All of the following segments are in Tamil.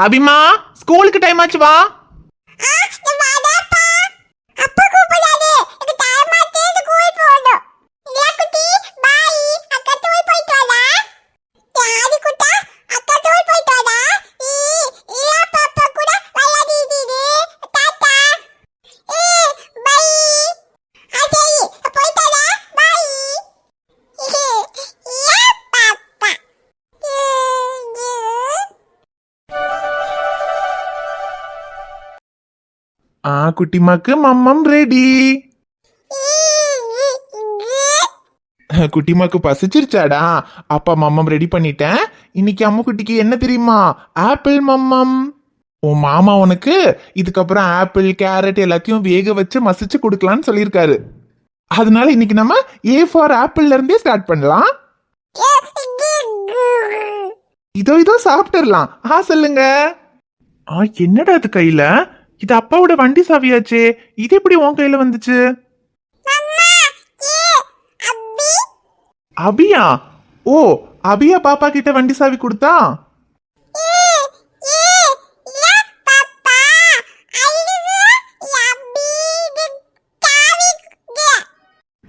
அபிமா, ஸ்கூலுக்கு டைம் ஆச்சு, வா. குட்டிமாக்கு மம்மம் ரெடி. குட்டிமாக்கு பசிச்சிருச்சாடா? அப்பா மம்மம் ரெடி பண்ணிட்டேன். இன்னைக்கு அம்மு குட்டிக்கு என்ன தெரியுமா? ஆப்பிள் மம்மம். உன் மாமா உனக்கு இதுக்கப்புறம் ஆப்பிள் கேரட் எல்லாத்தையும் வேக வச்சு மசிச்சு கொடுக்கலான்னு சொல்லியிருக்காரு. அதனால இன்னைக்கு நம்ம ஏ ஃபார் ஆப்பிள்ல இருந்தே ஸ்டார்ட் பண்ணலாம். இதோ சாப்பிட்டுடலாம். சொல்லுங்க. என்னடா அது கையில? இது அப்பாவோட வண்டி சாவியாச்சே, இது எப்படி உன் கையில வந்துச்சு? அபியா? ஓ, அபியா பாப்பா கிட்ட வண்டி சாவி கொடுத்தா?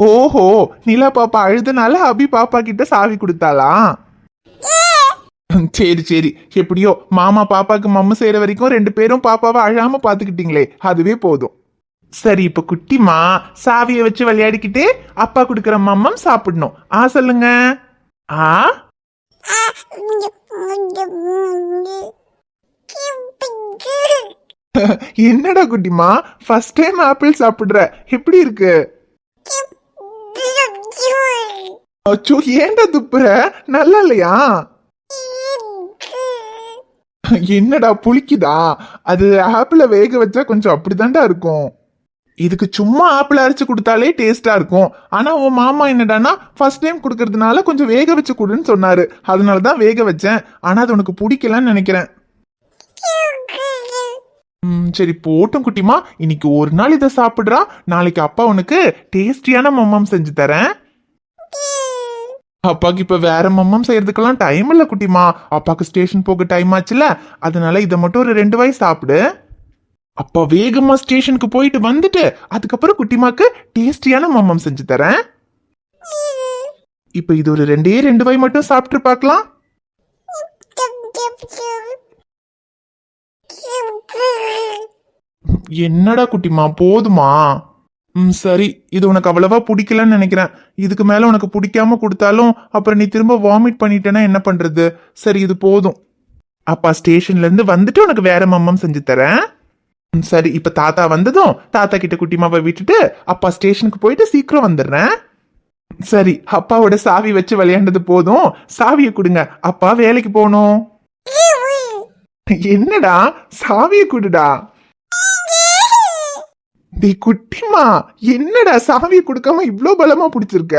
ஓஹோ, நிலா பாப்பா அழுதுனால அபி பாப்பா கிட்ட சாவி கொடுத்தாளா? சரி சரி, எப்படியோ மாமா பாப்பாக்கு மம்மு செய்யற வரைக்கும் 2 பேரும் பாப்பாவை அழாம பாத்துக்கிட்டீங்களே, அதுவே போதும். சரி, இப்ப குட்டிமா சாவிய வச்சு விளையாடிக்கிட்டே அப்பா குடுக்கற மம்மம் சாப்பிடணும். சொல்லுங்க. என்னடா குட்டிமா, ஃபர்ஸ்ட் டைம் ஆப்பிள் சாப்பிடுற, எப்படி இருக்கு? அச்சோ, ஏன்டா துப்புற? நல்லா இல்லையா? என்னடா புளிக்குதா? அது ஆப்பிள வேக வச்சா கொஞ்சம் அப்படிதான்டா இருக்கும். இதுக்கு சும்மா ஆப்பிள் அரைச்சு கொடுத்தாலே டேஸ்டா இருக்கும். ஆனா உன் மாமா என்னடானா ஃபர்ஸ்ட் டைம் குடுக்கறதுனால கொஞ்சம் வேக வச்சு கொடுன்னு சொன்னாரு. அதனாலதான் வேக வச்சேன். ஆனா அது உனக்கு பிடிக்கலன்னு நினைக்கிறேன். சரி போட்டும் குட்டிமா, இன்னைக்கு ஒரு நாள் இதை சாப்பிடுறா. நாளைக்கு அப்பா உனக்கு டேஸ்டியான மம்மம் செஞ்சு தரேன். அப்பாக்கு இப்ப வேற மம்மம் செய்யறதுக்கெல்லாம் டைம் இல்ல குட்டிமா. அப்பாக்கு ஸ்டேஷன் போக டைம் ஆச்சுல, அதனால இதை மட்டும் ஒரு 2 வாய் சாப்பிடு. அப்பா வேகமா ஸ்டேஷனுக்கு போயிட்டு வந்துட்டு அதுக்கப்புறம் குட்டிமாக்கு டேஸ்டியான மம்மம் செஞ்சு தரேன். இப்ப இது ஒரு 2 வாய் மட்டும் சாப்பிட்டு பார்க்கலாம். என்னடா குட்டிமா, போதுமா? சரி, இது உனக்கு அவ்வளவா பிடிக்கலன்னு நினைக்கிறேன். இதுக்கு மேல உனக்கு பிடிக்காம கொடுத்தாலும் அப்புறம் நீ திரும்ப வாமிட் பண்ணிட்டேன்னா என்ன பண்றது? சரி, இது போதும். அப்பா ஸ்டேஷன்ல இருந்து வந்துட்டு உனக்கு வேற மம்மம் செஞ்சு தரேன். சரி, இப்ப தாத்தா வந்ததும் தாத்தா கிட்ட குட்டிமாவை விட்டுட்டு அப்பா ஸ்டேஷனுக்கு போயிட்டு சீக்கிரம் வந்துடுறேன். சரி, அப்பாவோட சாவி வச்சு விளையாண்டது போதும். சாவியை கொடுங்க, அப்பா வேலைக்கு போகணும். என்னடா, சாவியை கொடுடா. டே குட்டிமா, என்னடா சாவியை கொடுக்காம இவ்ளோ பலமா பிடிச்சிருக்க?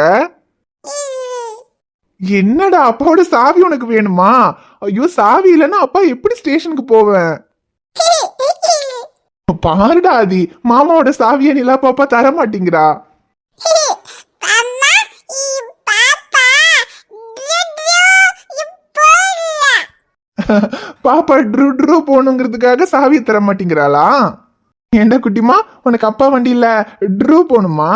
என்னடா, அப்பாவோட சாவி உனக்கு வேணுமா? ஐயோ, சாவி இல்லைன்னா அப்பா எப்படி ஸ்டேஷனுக்கு போவேன்? பாருடா ஆதி, மாமாவோட சாவியை நிலா பாப்பா தர மாட்டேங்கிறா. பாப்பா ட்ரூ போகணுங்கிறதுக்காக சாவியை தர மாட்டேங்கிறாளா? ஏண்டா குட்டிமா, உனக்கு அப்பா வண்டியில ட்ரூ போகணுமா?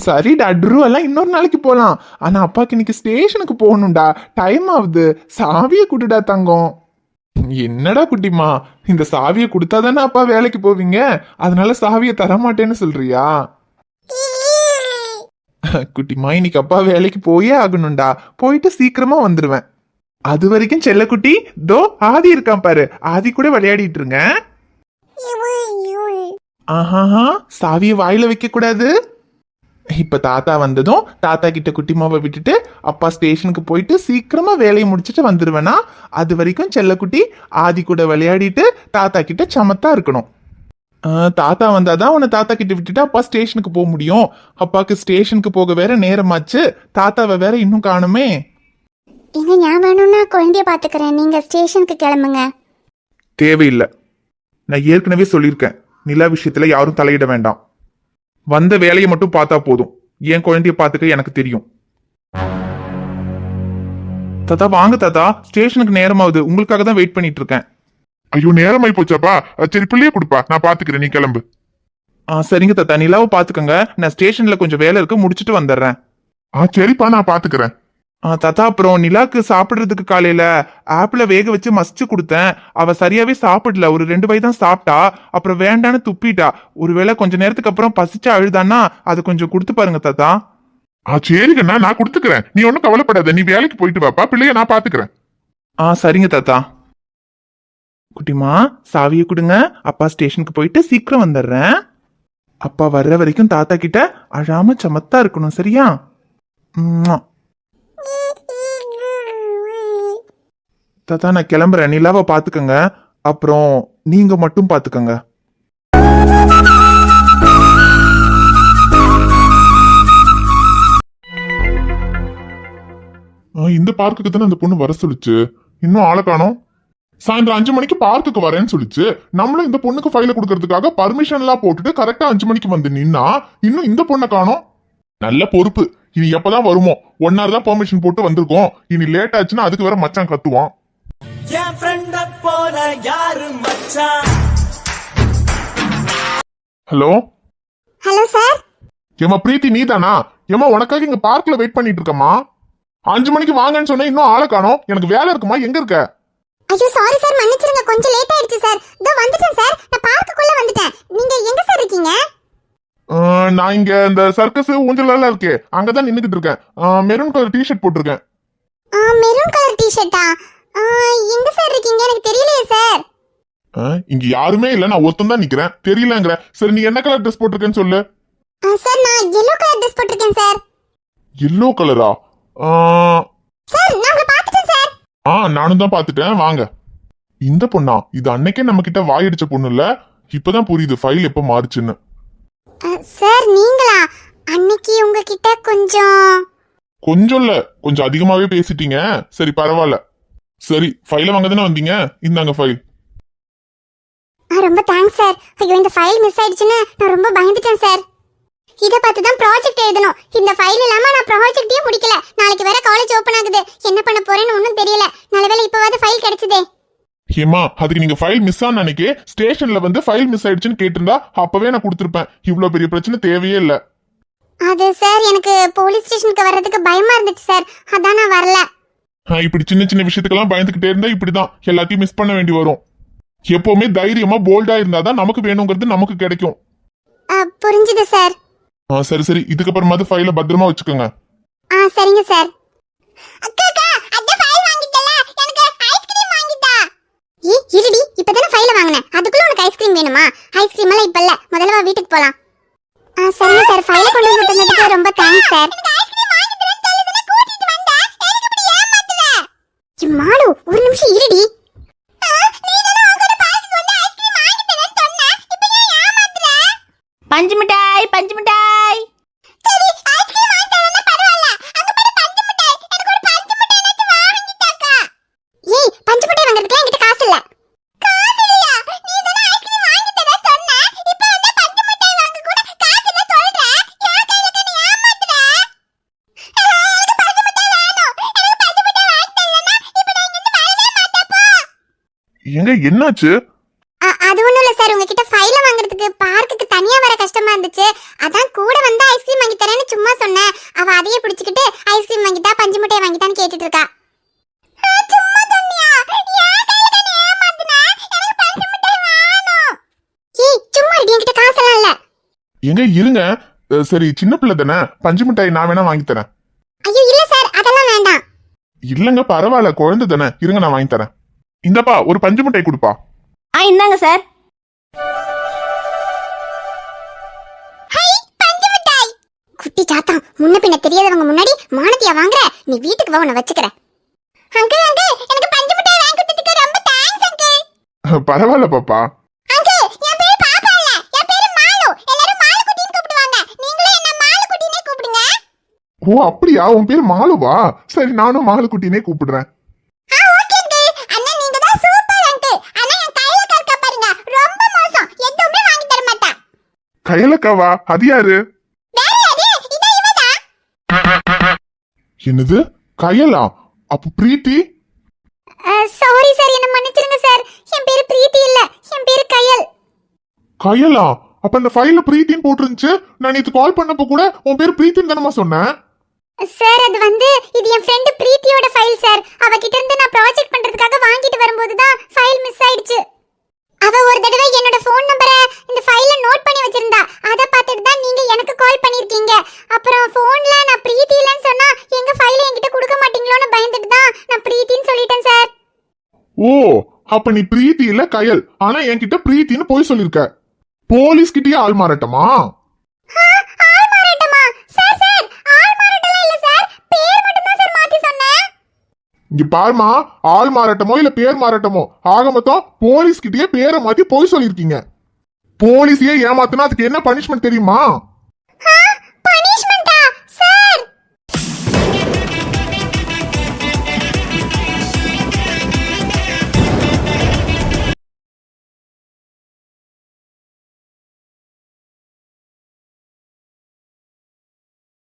சரிடா, ட்ரூ எல்லாம் இன்னொரு நாளைக்கு போலாம். ஆனா அப்பாக்கு இன்னைக்கு ஸ்டேஷனுக்கு போகணும்டா, டைம் ஆகுது. சாவியை குடுடா தங்கம். என்னடா குட்டிமா, இந்த சாவியை கொடுத்தாதானே அப்பா வேலைக்கு போவீங்க, அதனால சாவியை தரமாட்டேன்னு சொல்றியா? குட்டிமா, இன்னைக்கு அப்பா வேலைக்கு போயே ஆகணும்டா. போயிட்டு சீக்கிரமா வந்துருவேன். அது வரைக்கும் செல்லக்குட்டி தோ ஆதி இருக்கான் பாரு, ஆதி கூட விளையாடிட்டு இருங்க. ஆஹா, சாவியை வாயில வைக்க கூடாது. இப்ப தாத்தா வந்ததும் தாத்தா கிட்ட குட்டிமாவை விட்டுட்டு அப்பா ஸ்டேஷனுக்கு போயிட்டு சீக்கிரமா வேலையை முடிச்சுட்டு வந்துருவேனா. அது வரைக்கும் செல்லக்குட்டி ஆதி கூட விளையாடிட்டு தாத்தா கிட்ட சமத்தா இருக்கணும். தாத்தா வந்தாதான் உன்னை தாத்தா கிட்ட விட்டுட்டு அப்பா ஸ்டேஷனுக்கு போக முடியும். அப்பாக்கு ஸ்டேஷனுக்கு போக வேற நேரமாச்சு, தாத்தாவை வேற இன்னும் காணுமே. நான் வேணும்னா குழந்தைய பாத்துக்கிறேன், நீங்க ஸ்டேஷனுக்கு கிளம்புங்க. தேவையில்லை, நான் ஏற்கனவே சொல்லியிருக்கேன், நிலா விஷயத்துல யாரும் தலையிட வேண்டாம். வந்த வேலையை மட்டும் பார்த்தா போதும். என் குழந்தைய பார்த்துக்க எனக்கு தெரியும். தாத்தா வாங்க தாத்தா, ஸ்டேஷனுக்கு நேரமாகுது, உங்களுக்காக தான் வெயிட் பண்ணிட்டு இருக்கேன். ஐயோ நேரமாயி போச்சாப்பா. சரி பிள்ளைய கொடுப்பா, நான் பாத்துக்கிறேன், நீ கிளம்பு. சரிங்க தாத்தா, நிலாவை பாத்துக்கோங்க. நான் ஸ்டேஷன்ல கொஞ்சம் வேலை இருக்கு, முடிச்சிட்டு வந்துடுறேன். சரிப்பா, நான் பாத்துக்கிறேன். தாத்தா அப்புறம் நிலாக்கு சாப்பிடுறதுக்கு காலையில ஆப்பிள வேக வச்சு மசிச்சு கொடுத்தேன். அவ சரியாவே சாப்பிடல, ஒரு 2 வாய் தான் சாப்பிட்டா. அப்புறம் வேண்டான்னு துப்பிட்டா. ஒருவேளை கொஞ்ச நேரத்துக்கு அப்புறம் பசிச்சா அழுதான்னா அதை கொஞ்சம் கொடுத்து பாருங்க தாத்தா. சரிங்கண்ணா, நான் கொடுத்துக்கிறேன், நீ ஒன்னும் கவலைப்படாத. நீ வேலைக்கு போயிட்டு வாப்பா, பிள்ளைய நான் பாத்துக்கிறேன். சரிங்க தாத்தா. குட்டிமா சாவியை கொடுங்க, அப்பா ஸ்டேஷனுக்கு போயிட்டு சீக்கிரம் வந்துடுறேன். அப்பா வர்ற வரைக்கும் தாத்தா கிட்ட அழாம சமத்தா இருக்கணும், சரியா? ம்ம். தாத்தா நான் கிளம்புறேன், நிலாவை பாத்துக்கங்க. அப்புறம் நீங்க மட்டும் பாத்துக்கங்க. இந்த பார்க்குக்கு தானே அந்த பொண்ணு வர சொல்லுச்சு, இன்னும் ஆளை காணோம். சாயந்தரம் 5 மணிக்கு பார்க்குக்கு வரேன்னு சொல்லிச்சு. நம்மளும் இந்த பொண்ணுக்கு ஃபைல கொடுக்கறதுக்காக பர்மிஷன் எல்லாம் போட்டுட்டு கரெக்டா 5 மணிக்கு வந்து நின்னா இன்னும் இந்த பொண்ணை காணோம். நல்ல பொறுப்பு. இனி எப்பதான் வருமோ? 1 hour தான் பெர்மிஷன் போட்டு வந்திருக்கோம். இனி லேட் ஆச்சுன்னா அதுக்கு வேற மச்சான் கத்துவான். Hello hello sir. ஏமா பிரீத்தி நீ தானா? ஏமா உனக்காக இங்க பார்க்ல வெயிட் பண்ணிட்டு இருக்கமா. 5 மணிக்கு வாங்கன்னு சொன்னா இன்னும் ஆளை காணோம். எனக்கு வேலை இருக்குமா, எங்க இருக்க? ஐயோ சாரி சார், மன்னிச்சிருங்க, கொஞ்சம் லேட் ஆயிடுச்சு சார். இதோ வந்துட்டேன் சார், நான் பார்க்குக்குள்ள வந்துட்டேன். நீங்க எங்க சார் இருக்கீங்க? நான் இங்க இந்த சர்க்கஸ் ஊஞ்சல்லாம் இருக்கே, அங்கதான் நின்னுக்கிட்டு இருக்கேன். மெரூன் கலர் டிஷர்ட் போட்டிருக்கேன். மெரூன் கலர் டி-ஷர்ட்டா? எங்க சார் இருக்கீங்க? எனக்கு தெரியலையே சார். இங்க யாருமே இல்ல, நான் ஒருத்தன் தான் நிக்கிறேன். தெரியலங்கிற. சரி நீ என்ன கலர் ட்ரெஸ் போட்டிருக்கேன்னு சொல்லு. சார் நான் yellow கலர் ட்ரெஸ் போட்டிருக்கேன் சார். எல்லோ கலரா? சார் நான் உங்களை பார்த்துட்டேன் சார். நானும் தான் பாத்துட்டேன், வாங்க. இந்த பொண்ணா? இது அன்னைக்கே நம்ம கிட்ட வாயடிச்ச பொண்ணு இல்ல? இப்பதான் புரியுது ஃபைல் எப்ப மாறுச்சுன்னு. சார் நீங்களா? அன்னைக்கு உங்ககிட்ட கொஞ்சம் இல்ல, கொஞ்சம் அதிகமாவே பேசிட்டீங்க. சரி பரவாயில்ல. சரி ஃபைல வாங்க தானே வந்தீங்க, இந்தாங்க ஃபைல். ரொம்ப தேங்க்ஸ் சார். ஐயோ இந்த ஃபைல் மிஸ் ஆயிடுச்சுன்னு நான் ரொம்ப பயந்துட்டேன் சார். இத பார்த்து தான் ப்ராஜெக்ட் எழுதணும். இந்த ஃபைல் இல்லாம நான் ப்ராஜெக்ட்டே முடிக்கல. நாளைக்கு வேற காலேஜ் ஓபன் ஆகுது, என்ன பண்ண போறேன்னு ஒன்னும் தெரியல. நல்லவேளை இப்பவாது ஃபைல் கிடைச்சதே. ஹேமா, அதுக்கு நீங்க ஃபைல் மிஸ் ஆன அன்னைக்கு ஸ்டேஷன்ல வந்து ஃபைல் மிஸ் ஆயிடுச்சுன்னு கேட்டிருந்தா அப்பவே நான் கொடுத்திருப்பேன். இவ்வளவு பெரிய பிரச்சனை தேவையே இல்ல. அது சார் எனக்கு போலீஸ் ஸ்டேஷனுக்கு வர்றதுக்கு பயமா இருந்துச்சு சார், அதான் நான் வரல. இப்படி சின்ன சின்ன விஷயத்துக்கெல்லாம் பயந்துகிட்டே இருந்தா இப்படிதான் எல்லாத்தையும் மிஸ் பண்ண வேண்டி வரும். எப்பவுமே தைரியமா போல்டா இருந்தாதான் நமக்கு வேணுங்கிறது நமக்கு கிடைக்கும். புரிஞ்சுது சார். சரி சரி, இதுக்கப்புறமாவது ஃபைல பத்திரமா வச்சுக்கோங்க. சரிங்க சார். அக்கா அத ஃபைல் வாங்கிட்டல, எனக்கு ஐஸ்கிரீம் வாங்கிட்டா. இருடி, இப்பதானே ஃபைல வாங்குனேன், அதுக்குள்ள உனக்கு ஐஸ்கிரீம் வேணுமா? ஐஸ்கிரீம் எல்லாம் இப்ப இல்ல, முதல்ல வா வீட்டுக்கு போலாம். சரிங்க சார், ஃபைல கொண்டு வந்து தந்ததுக்கு ரொம்ப தேங்க்ஸ் சார். மாலு ஒரு நிமிஷம் இருடி. பஞ்சு மிட்டாய், பஞ்சு மிட்டாய். ஏய் பஞ்சு மிட்டாய் வாங்குறதுக்கு என்கிட்ட காசு இல்ல. எங்க என்னாச்சு? அது ஒண்ணும் இல்ல சார், உங்ககிட்ட ஃபைல வாங்குறதுக்கு பார்க்குக்கு தனியா வர கஷ்டமா இருந்துச்சு, அதான் கூட வந்து ஐஸ்கிரீம் வாங்கி தரேன்னு சும்மா சொன்னேன். அவ அதையே பிடிச்சிக்கிட்டு ஐஸ்கிரீம் வாங்கிட்டா பஞ்சு மிட்டாய் வாங்கிட்டான்னு கேட்டுட்டு இருக்கா. சும்மா சொன்னியா? ஏன் கையில நீ ஏமாத்துன? எனக்கு பஞ்சு மிட்டாய் வேணும். ஏய் சும்மா இருடி, என்கிட்ட காசெல்லாம் இல்ல. எங்க இருங்க. சரி சின்ன பிள்ளை தானே, பஞ்சு மிட்டாய் நான் வேணா வாங்கி தரேன். ஐயோ இல்ல சார், அதெல்லாம் வேண்டாம். இல்லங்க பரவாயில்ல, குழந்தை தானே, இருங்க நான் வாங்கி தரேன். இந்தப்பா ஒரு பஞ்சு மிட்டாய் கொடுப்பா. இந்தாங்க சார். குட்டி சாத்தா, முன்ன பின்ன தெரியாதவங்க முன்னாடி மானத்தியா வாங்குற? நீ வீட்டுக்கு வா, உன்னை வச்சுக்கிறேன். அங்கிள் எனக்கு பஞ்சு மிட்டாய் வாங்கி கொடுத்ததுக்கு ரொம்ப தேங்க்ஸ் அங்கிள். பரவாயில்ல பாப்பா. அங்கிள் என் பேரு பாப்பா இல்ல, என் பேரு மாலு. எல்லாரும் மாலு குட்டின்னு கூப்பிடுவாங்க, நீங்களும் என்ன மாலு குட்டினே கூப்பிடுங்க. ஓ அப்படியா, உன் பேர் மாலுவா? சரி நானும் மாலு குட்டினே கூப்பிடுறேன். Okay uncle. அண்ணா நீங்க தான் சூப்பர் அங்கிள். ஆனா என் கையில கற்க பாருங்க, ரொம்ப மோசம், எதுவுமே வாங்கி தர மாட்டா. கையலக்காவா? அது யாரு? வேற யாரு? இத இவதா. என்னது கையலா? அப்ப பிரீத்தி சாரி சார், என்ன மன்னிச்சிருங்க சார். என் பேரு பிரீத்தி இல்ல, என் பேரு கயல். கயலா? அப்ப அந்த ஃபைல்ல பிரீத்தின்னு போட்டிருந்துச்சு. நான் நேத்து கால் பண்ணப்ப கூட உன் பேர் பிரீத்தின்னு தானமா சொன்னேன். சார் அது வந்து இது என் ஃப்ரெண்ட் பிரீத்தியோட ஃபைல் சார். அவகிட்ட இருந்து நான் ப்ராஜெக்ட் பண்றதுக்காக வாங்கிட்டு வரும்போது தான் ஃபைல் மிஸ் ஆயிடுச்சு. அவ ஒரு தடவை என்னோட ஃபோன் நம்பரை இந்த ஃபைல்ல நோட் பண்ணி வச்சிருந்தா. அத பார்த்துட்டு தான் நீங்க எனக்கு கால் பண்ணிருக்கீங்க. அப்புறம் ஃபோன்ல நான் பிரீத்தி இல்லன்னு சொன்னா எங்க ஃபைலை என்கிட்ட கொடுக்க மாட்டீங்களோன்னு பயந்துட்டு தான் நான் பிரீத்தின்னு சொல்லிட்டேன் சார். ஓ, அப்ப நீ பிரீத்தி இல்ல கயல், ஆனா என்கிட்ட பிரீத்தின்னு போய் சொல்லிருக்க. போலீஸ் கிட்டயே ஆள் மாறட்டமா? ஆள் மாறாட்டமா? சார் சார், ஆள் மாறாட்டலாம் இல்ல சார், பேர் மட்டும் தான் சார் மாத்தி சொன்னேன். இங்க பாருமா, ஆள் மாறட்டமோ இல்ல பேர் மாறட்டமோ, ஆக மொத்தம் போலீஸ் கிட்டயே பேரை மாத்தி போய் சொல்லிருக்கீங்க. போலீஸையே ஏமாத்துனா அதுக்கு என்ன பனிஷ்மெண்ட் தெரியுமா?